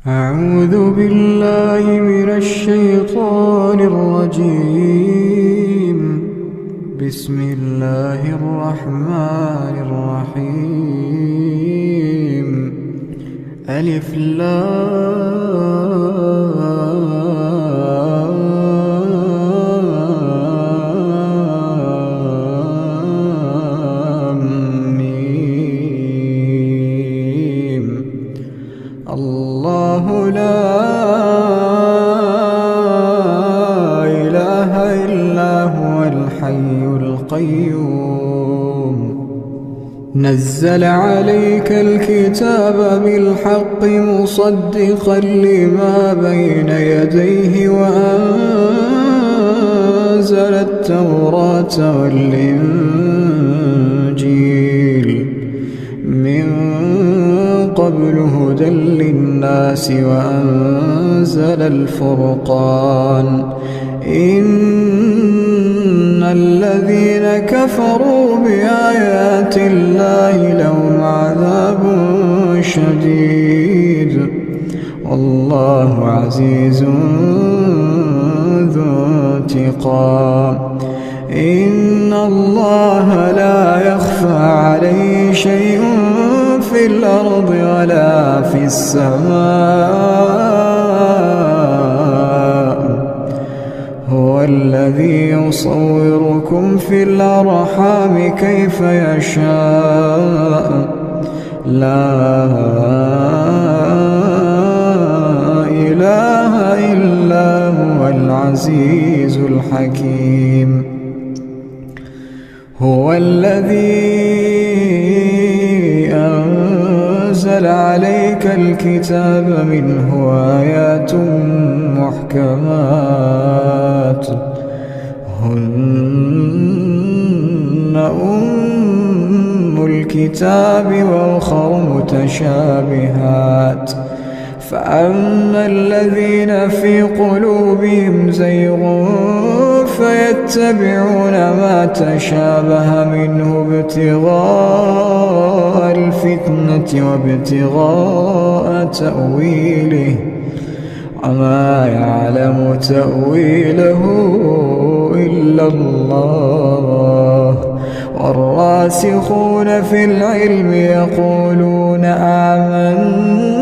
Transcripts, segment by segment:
أعوذ بالله من الشيطان الرجيم. بسم الله الرحمن الرحيم. ألف لام ميم. الله لا إله إلا هو الحي القيوم. نزل عليك الكتاب بالحق مصدقا لما بين يديه وأنزل التوراة والإنجيل من قبل هدى للناس وأنزل الفرقان. إن الذين كفروا بآيات الله لهم عذاب شديد والله عزيز ذو انتقام. إن الله لا يخفى عليه شيء في الأرض ولا في السماء. هو الذي يصوركم في الأرحام كيف يشاء. لا إله إلا هو العزيز الحكيم. هو الذي أنزل عليك الكتاب منه آيات محكمات هن أم الكتاب وأخر متشابهات. فأما الذين في قلوبهم زيغ فيتبعون ما تشابه منه ابتغاء الفتنة وابتغاء تأويله وما يعلم تأويله إلا الله. والراسخون في العلم يقولون آمنا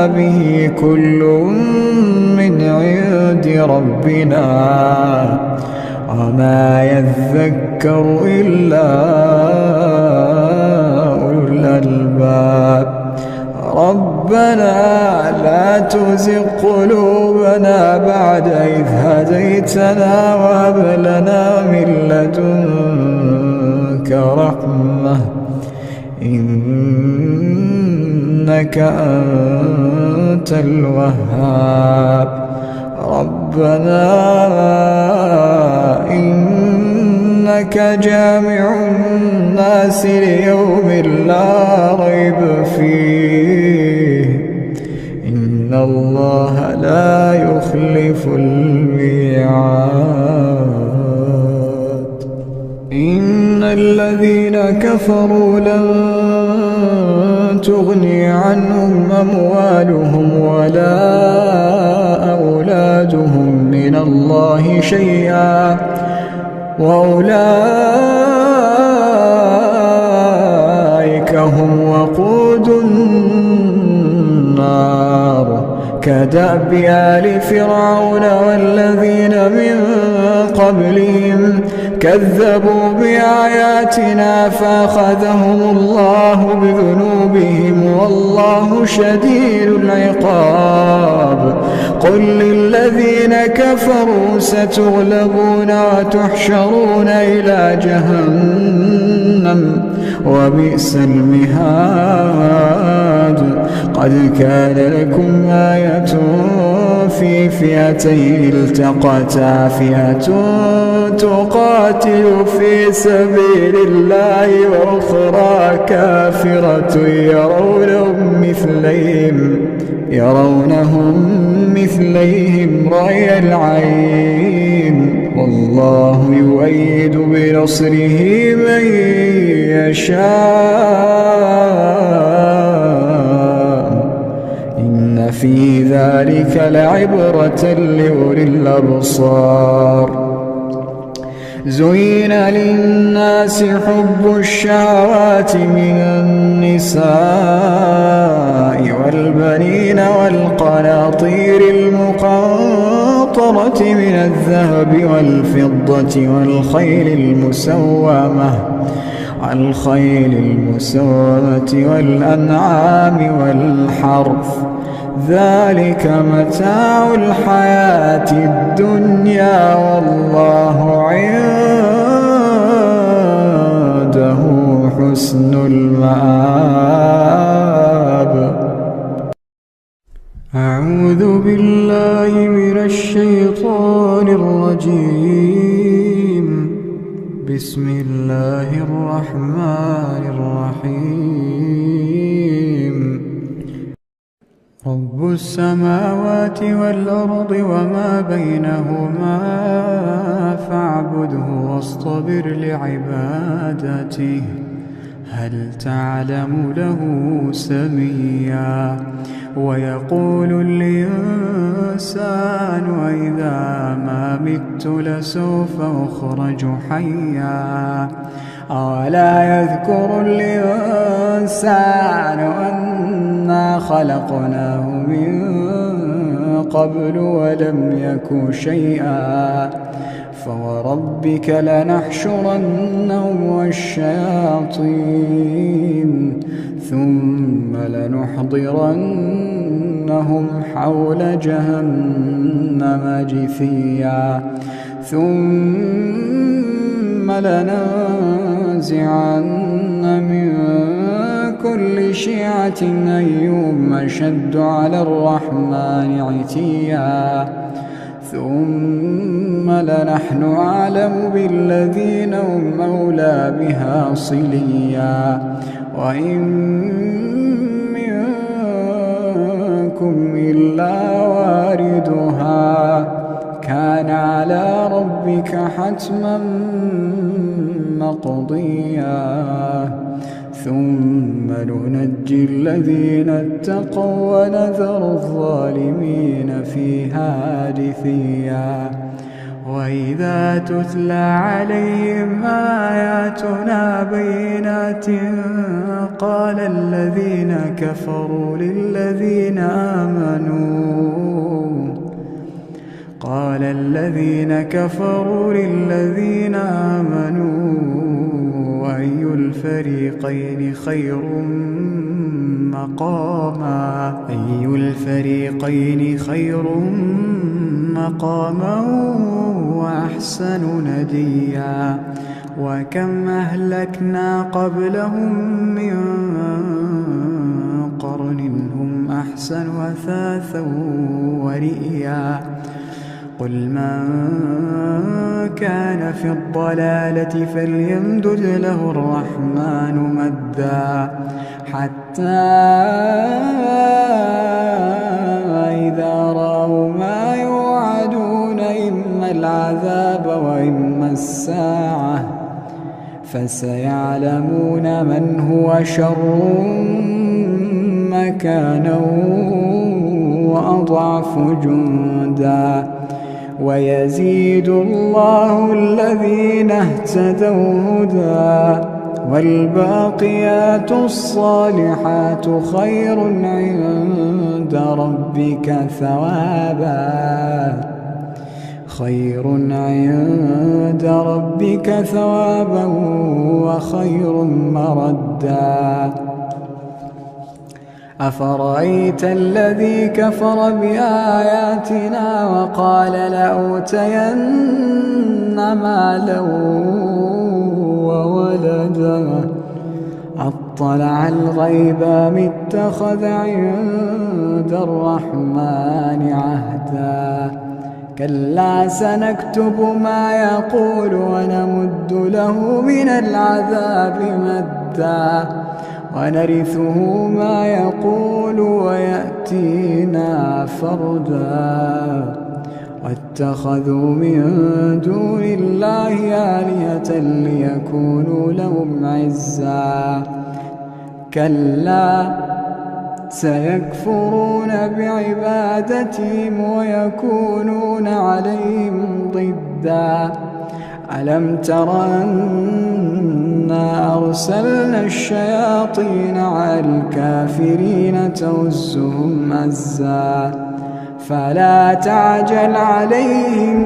به كل من عند ربنا وما يذكر إلا أولو الألباب. ربنا لا تزغ قلوبنا بعد إذ هديتنا وهب لنا من لدنك رحمة إنك أنت الوهاب. ربنا إنك جامع الناس ليوم لا ريب فيه إن الله لا يخلف الميعاد. إن الذين كفروا لن تغني عنهم أموالهم ولا أولادهم من الله شيئا وأولئك هم وقود النار. كدأب آل فرعون والذين من قبلهم كذبوا بآياتنا فأخذهم الله بذنوبهم والله شديد العقاب. قل للذين كفروا ستغلبون وتحشرون إلى جهنم وبئس المهاد. قد كان لكم آية في فئتين التقتا فئة تقاتل في سبيل الله وأخرى كافرة يرونهم مثليهم رأي العين والله يؤيد بنصره من يشاء إن إن في ذلك لعبرة لأولي الأبصار. زين للناس حب الشهوات من النساء والبنين والقناطير المقنطرة من الذهب والفضة والخيل المسومة والأنعام والحرث، ذلك متاع الحياة الدنيا والله عنده حسن المآب. أعوذ بالله من الشيطان الرجيم. بسم الله الرحمن الرحيم. رب السماوات والأرض وما بينهما فاعبده واصطبر لعبادته هل تعلم له سميا. ويقول الإنسان أإذا ما مت لسوف أخرج حيا. أولا يذكر الإنسان أنا خلقناه من قبل ولم يك شيئا. فوربك لنحشرنهم والشياطين ثم لنحضرنهم حول جهنم جثيا. ثم لننزعن من كل شيعة أيهم أشد على الرحمن عتيا. ثم لنحن أعلم بالذين هم أولى بها صليا. وإن منكم إلا واردها كان على ربك حتما مقضيا. ثم ننجي الذين اتقوا ونذر الظالمين فيها جثيا. وإذا تتلى عليهم آياتنا بينات قال الذين كفروا للذين آمنوا أي الفريقين خير مقاما وأحسن نديا. وكم أهلكنا قبلهم من قرن هم أحسن أثاثا ورئيا. قل من كان في الضلالة فليمدد له الرحمن مدا حتى إذا رأوا ما يوعدون إما العذاب وإما الساعة فسيعلمون من هو شر مكانا وأضعف جندا. ويزيد الله الذين اهتدوا هدى والباقيات الصالحات خير عند ربك ثوابا وخير مردا. أفرأيت الذي كفر بآياتنا وقال لأوتين مالا وولدا أطلع الغيب أم اتخذ عند الرحمن عهدا. كلا سنكتب ما يقول ونمد له من العذاب مدا ونرثه ما يقول ويأتينا فردا. واتخذوا من دون الله آلهة ليكونوا لهم عزا. كلا سيكفرون بعبادتهم ويكونون عليهم ضدا ألم تر أنا أرسلنا الشياطين على الكافرين تؤزهم أزا فلا تعجل عليهم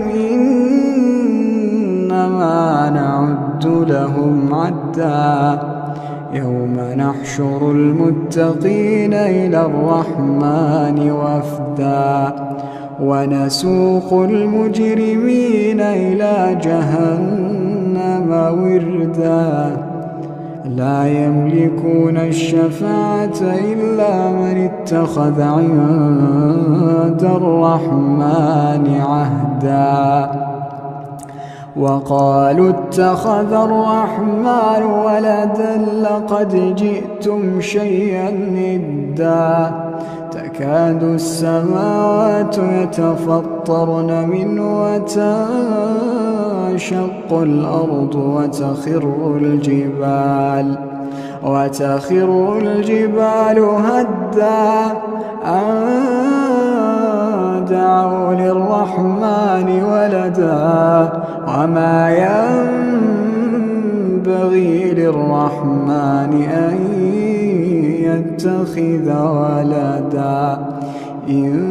إنما نعد لهم عدا يوم نحشر المتقين إلى الرحمن وفدا ونسوق المجرمين إلى جهنم وردا لا يملكون الشفاعة إلا من اتخذ عند الرحمن عهدا وقالوا اتخذ الرحمن ولدا لقد جئتم شيئا إدا تكاد السماوات يتفطرن منه وتنشق الأرض وتخر الجبال هدا أن دعوا للرحمن ولدا وما ينبغي للرحمن أن يتخذ ولدا إن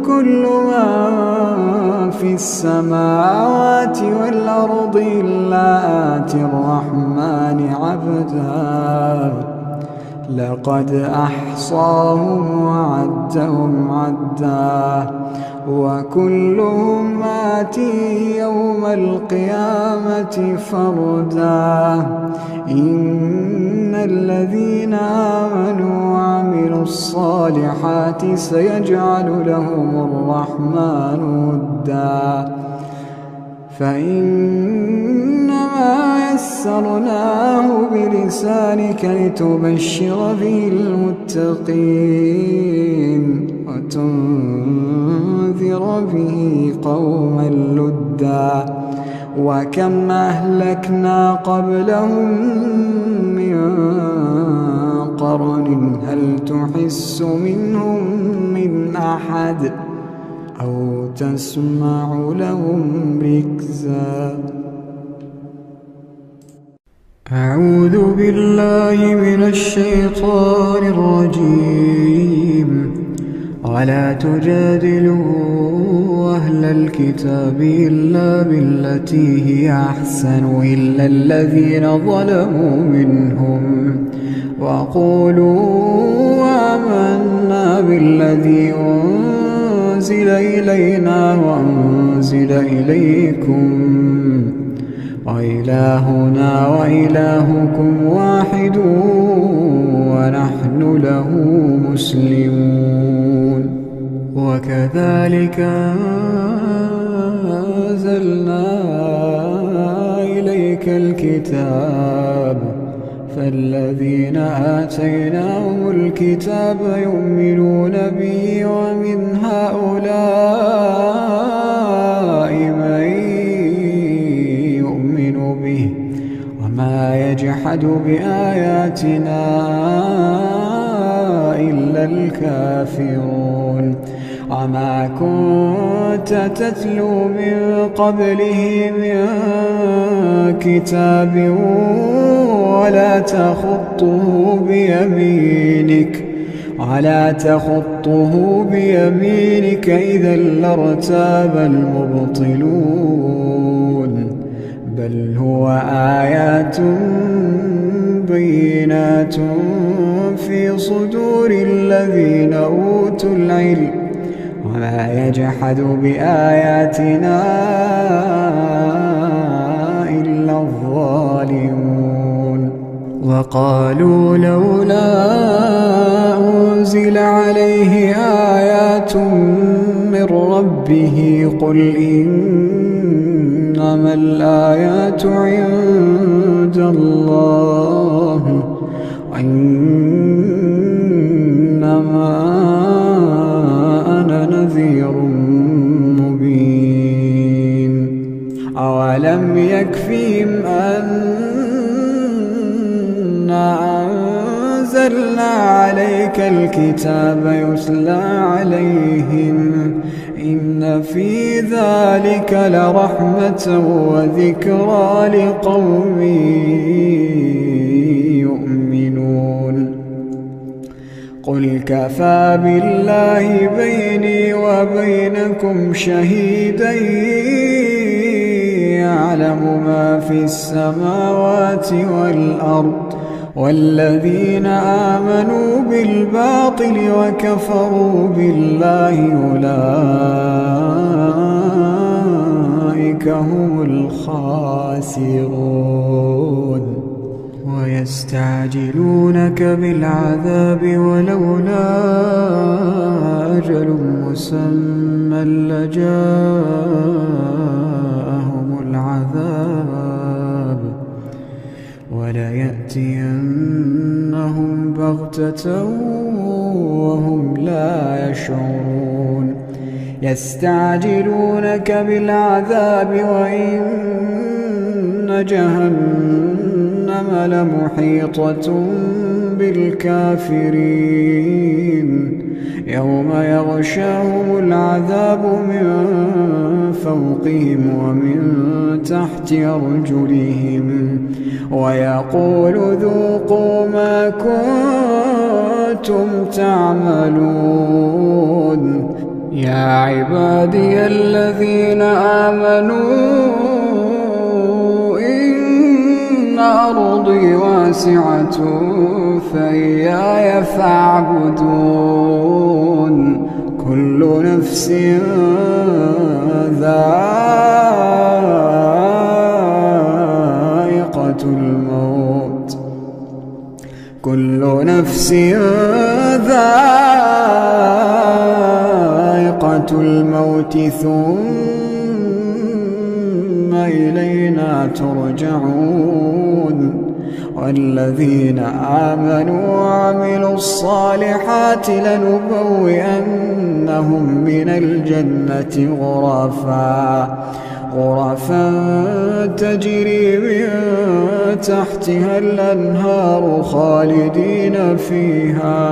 كل من في السماوات والأرض إلا آتي الرحمن عبدا لقد أحصاهم وعدهم عدا وكلهم آتيه يوم القيامة فردا إن الذين آمنوا وعملوا الصالحات سيجعل لهم الرحمن ودا فإنما يسرناه بلسانك لتبشر به المتقين وتنذر به قوما لدا وكم أهلكنا قبلهم من قرن هل تحس منهم من أحد أو تسمع لهم ركزا أعوذ بالله من الشيطان الرجيم ولا تجادلوا أهل الكتاب إلا بالتي هي أحسن إلا الذين ظلموا منهم وقولوا آمنا بالذي أنزل إلينا وأنزل إليكم وإلهنا وإلهكم واحد ونحن له مسلمون وكذلك أنزلنا إليك الكتاب فالذين آتيناهم الكتاب يؤمنون به ومن هؤلاء من يؤمن به وما يجحد بآياتنا إلا الكافرون وما كنت تتلو من قبله من كتاب ولا تخطه بيمينك إذا لارتاب المبطلون بل هو آيات بينات في صدور الذين أوتوا العلم وما يجحد بآياتنا إلا الظالمون وقالوا لولا أنزل عليه آيات من ربه قل إنما الآيات عند الله وإنما أنا نذير مبين أولم يكفيهم أنا نزلنا عليك الكتاب يتلى عليهم إن في ذلك لرحمة وذكرى لقوم يؤمنون قل كفى بالله بيني وبينكم شهيدا يعلم ما في السماوات والأرض والذين آمنوا بالباطل وكفروا بالله أولئك هم الخاسرون ويستعجلونك بالعذاب ولولا أجل مسمى لجاءهم العذاب وليأتينهم بغتة وهم لا يشعرون يستعجلونك بالعذاب وإن جهنم لمحيطة بالكافرين يوم يغشاهم العذاب من فوقهم ومن تحت أرجلهم ويقول ذوقوا ما كنتم تعملون يا عبادي الذين آمنوا إن أرضي واسعة فإياي فاعبدون كل نفس ذائقة الموت كل نفس ذائقة الموت ثم إلينا ترجعون والذين آمنوا وعملوا الصالحات لنبوئنهم من الجنة غرفا تجري من تحتها الأنهار خالدين فيها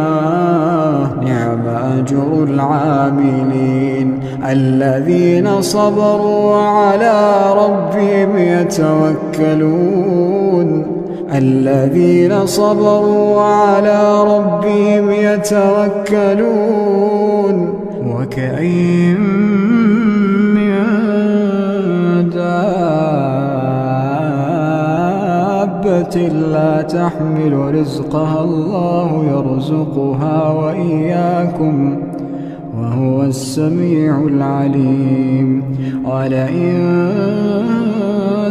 نعم أجر العاملين الذين صبروا وعلى ربهم يتوكلون وكأين من دابة لا تحمل رزقها الله يرزقها وإياكم وهو السميع العليم ولئن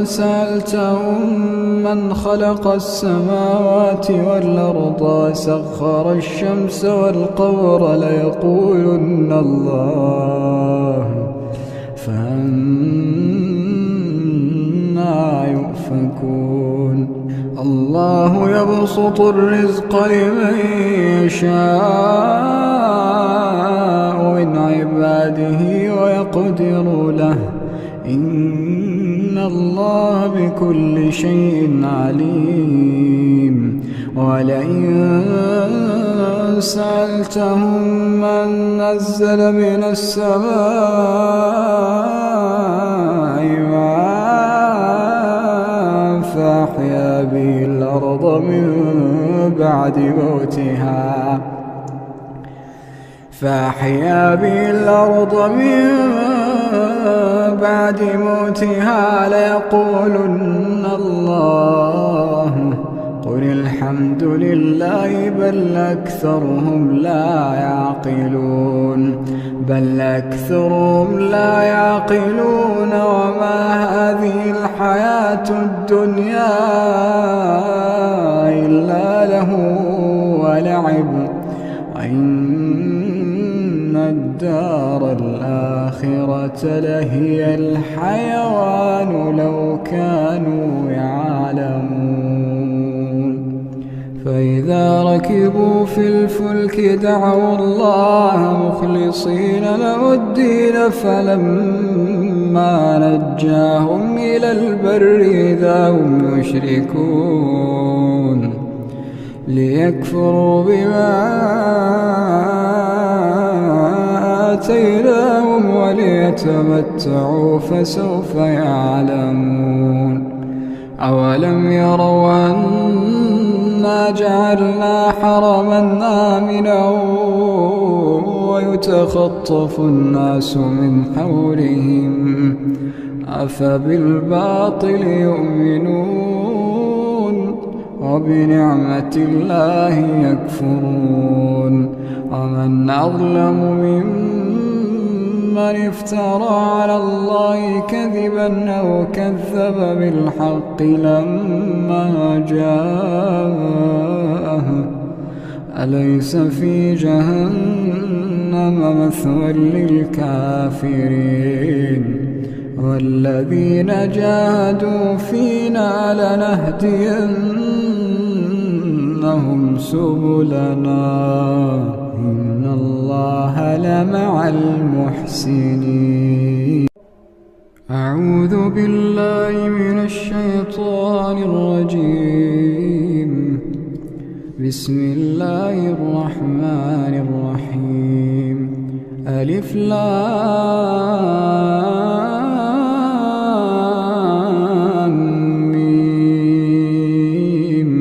سألتهم من خلق السماوات والأرض وسخر الشمس والقمر ليقولن الله فأنى يؤفكون الله يبسط الرزق لمن يشاء من عباده ويقدر له إن الله بكل شيء عليم ولئن سألتهم من نزل من السماء ماء فأحيا به الأرض من بعد موتها ليقولن الله قل الحمد لله بل أكثرهم لا يعقلون وما هذه الحياة الدنيا إلا له ولعب وإن الدار الآخرة لهي الحيوان لو كانوا يعلمون فإذا ركبوا في الفلك دعوا الله مخلصين له الدين فلما نجاهم إلى البر إذا هم يشركون ليكفروا بما آتيناهم وليتمتعوا فسوف يعلمون. أولم يروا أنا جعلنا حرما آمنا ويتخطف الناس من حولهم أفبالباطل يؤمنون وبنعمة الله يكفرون. ومن أظلم ممن افترى على الله كذبا أو كذب بالحق لما جاءه أليس في جهنم مثوى للكافرين. والذين جاهدوا فينا لنهدينهم سبلنا إن الله لمع المحسنين. أعوذ بالله من الشيطان الرجيم. بسم الله الرحمن الرحيم. ألف لام ميم.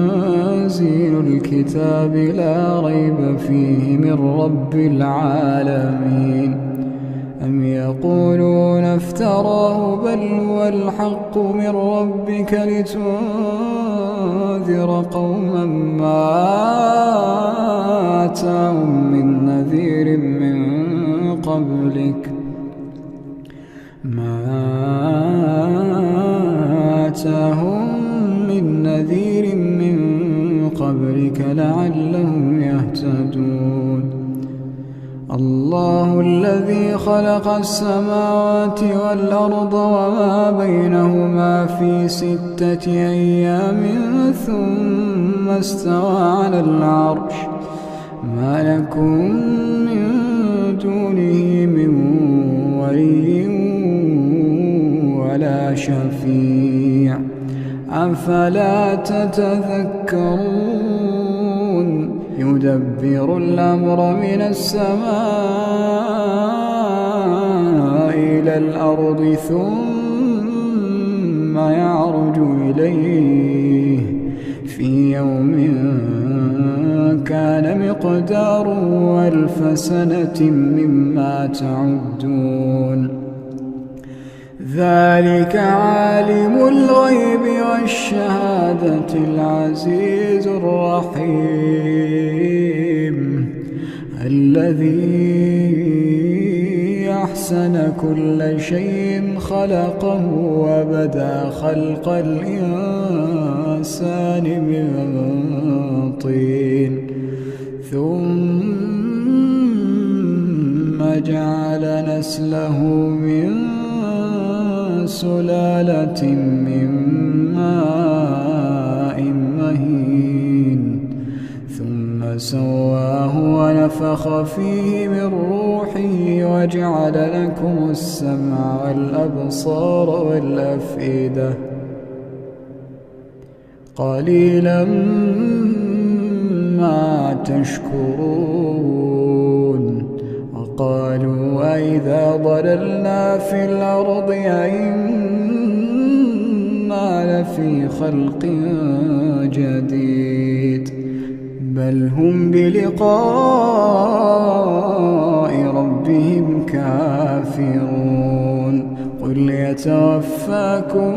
تنزيل الكتاب لا ريب فيه من رب العالمين. أم يقولون افتراه بل هو الحق من ربك لتنذر قوما ما آتاهم من نذير من قبلك لعلهم يهتدون. الله الذي خلق السماوات والأرض وما بينهما في 6 أيام ثم استوى على العرش ما لكم من دونه من ولي ولا شفيع أفلا تتذكرون. يدبر الأمر من السماء إلى الأرض ثم يعرج إليه في يوم كان مقداره 1000 سنة مما تعدون. ذلك عالم الغيب والشهادة العزيز الرحيم الذي أحسن كل شيء خلقه وبدأ خلق الإنسان من طين ثم جعل نسله من سلالة من ماء مهين ثم سواه ونفخ فيه من روحه وجعل لكم السمع والأبصار والأفئدة قليلا ما تشكرون. وقالوا أئذا ضللنا في الأرض أئنا لفي خلق جديد بل هم بلقاء ربهم كافرون. قل يتوفاكم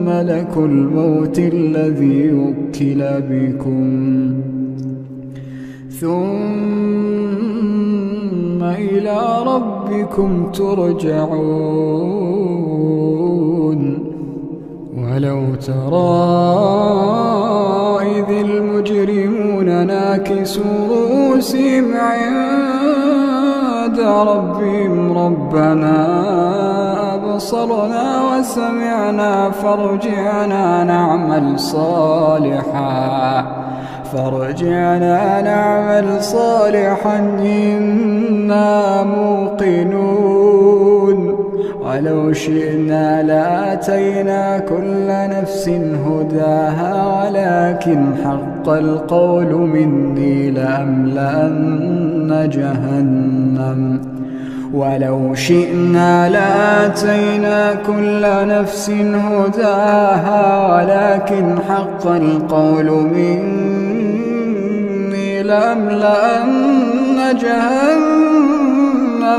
ملك الموت الذي وكل بكم ثم إلى ربكم ترجعون. ولو ترى إذ المجرمون ناكسوا رؤوسهم عند ربهم ربنا أبصرنا وسمعنا فارجعنا نعمل صالحا إنا موقنون. ولو شئنا لآتينا كل نفس هداها ولكن حق القول مني لأملأن جهنم ولو شئنا لآتينا كل نفس هداها ولكن حق القول مني لأملأن جهنم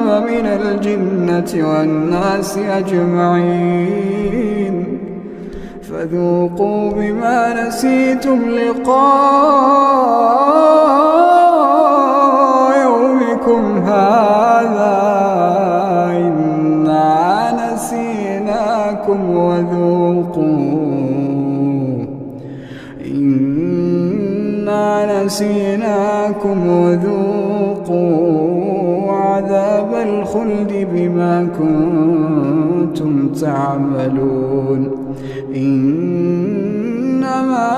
من الجنة والناس أجمعين فذوقوا بما نسيتم لقاء يومكم هذا إنا نسيناكم وذوقوا عذاب الخلد بما كنتم تعملون إنما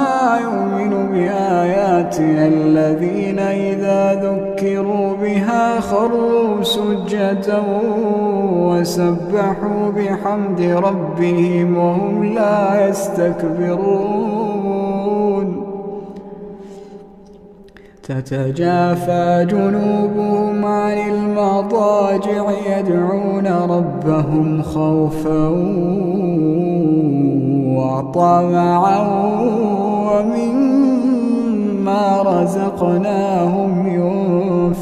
يؤمن بآياتنا الذين إذا ذكروا بها خروا سجدا وسبحوا بحمد ربهم وهم لا يستكبرون تتجافى جنوبهم عن المضاجع يدعون ربهم خوفا وطمعا ومما رزقناهم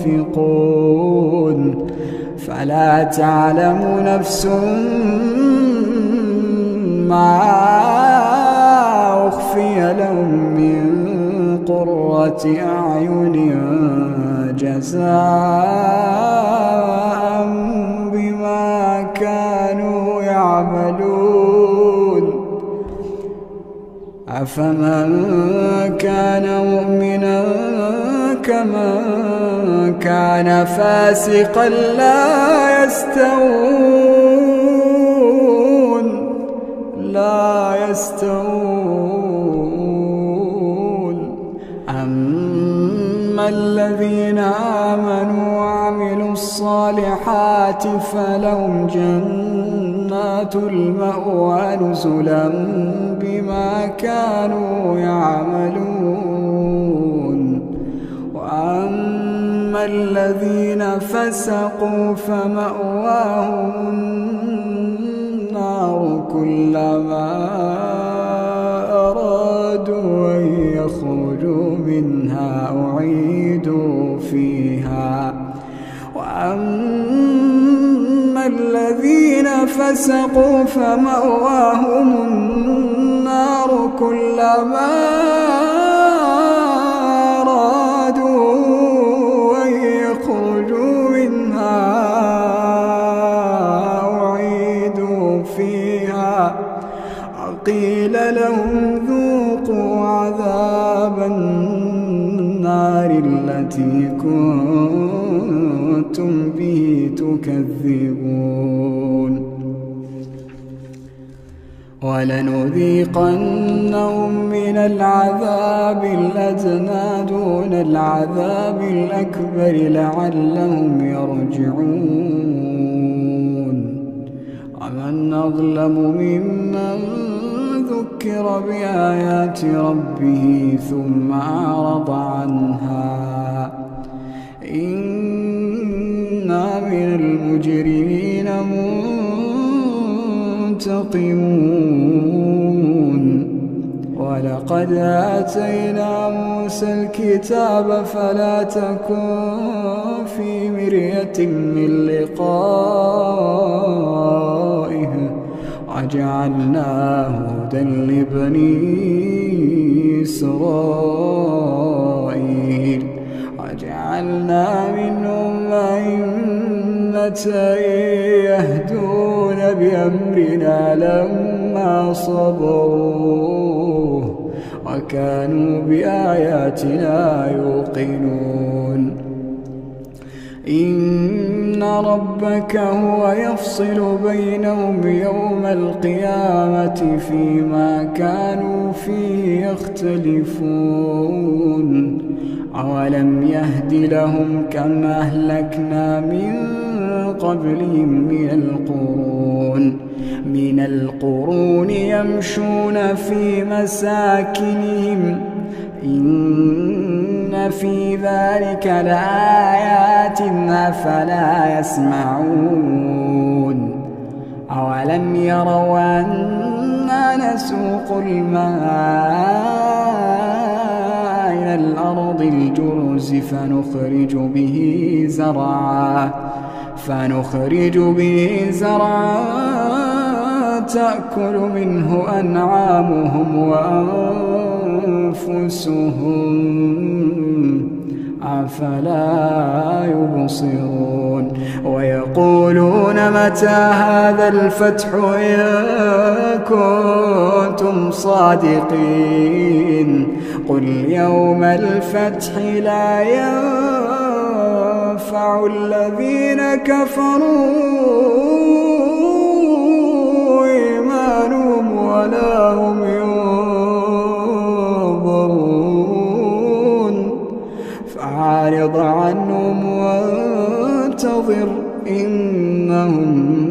ينفقون فلا تعلم نفس ما أخفي لهم من قرة أعين جزاء بما كانوا يعملون أفمن كان مؤمنا كمن كان فاسقا لا يستوون أما الذين آمنوا وعملوا الصالحات فلهم جنات المأوى نزلا بما كانوا يعملون وأما الذين فسقوا فمأواهم النار كلما أرادوا أن يخرجوا منها أعيدوا فيها وأما الذين فسقوا فمأواهم النار كلما أرادوا أن يخرجوا منها أعيدوا فيها وقيل لهم ذوقوا عذاب النار التي كنتم به تكذبون ولنذيقنهم من العذاب الأدنى دون العذاب الأكبر لعلهم يرجعون ومن أظلم ممن ذكر بآيات ربه ثم أعرض عنها إنا من المجرمين منتقمون ولقد آتينا موسى الكتاب فلا تكن في مرية من لقائه وجعلناه هدى لبني إسرائيل وجعلنا منهم أئمة يهدون بأمرنا لما صبروا وكانوا بآياتنا يوقنون إن ربك هو يفصل بينهم يوم القيامة فيما كانوا فيه يختلفون أولم يهد لهم كم أهلكنا من قبلهم من القرون يمشون في مساكنهم إن في ذلك لآيات أفلا يسمعون أولم يروا أنا نسوق الماء إلى الأرض الجرز فنخرج به زرعا تأكل منه أنعامهم وأنفسهم أفلا يبصرون ويقولون متى هذا الفتح إن كنتم صادقين قل يوم الفتح لا ينفع الذين كفروا إيمانهم ولا هم ينظرون فأعرض عنهم وانتظر إنهم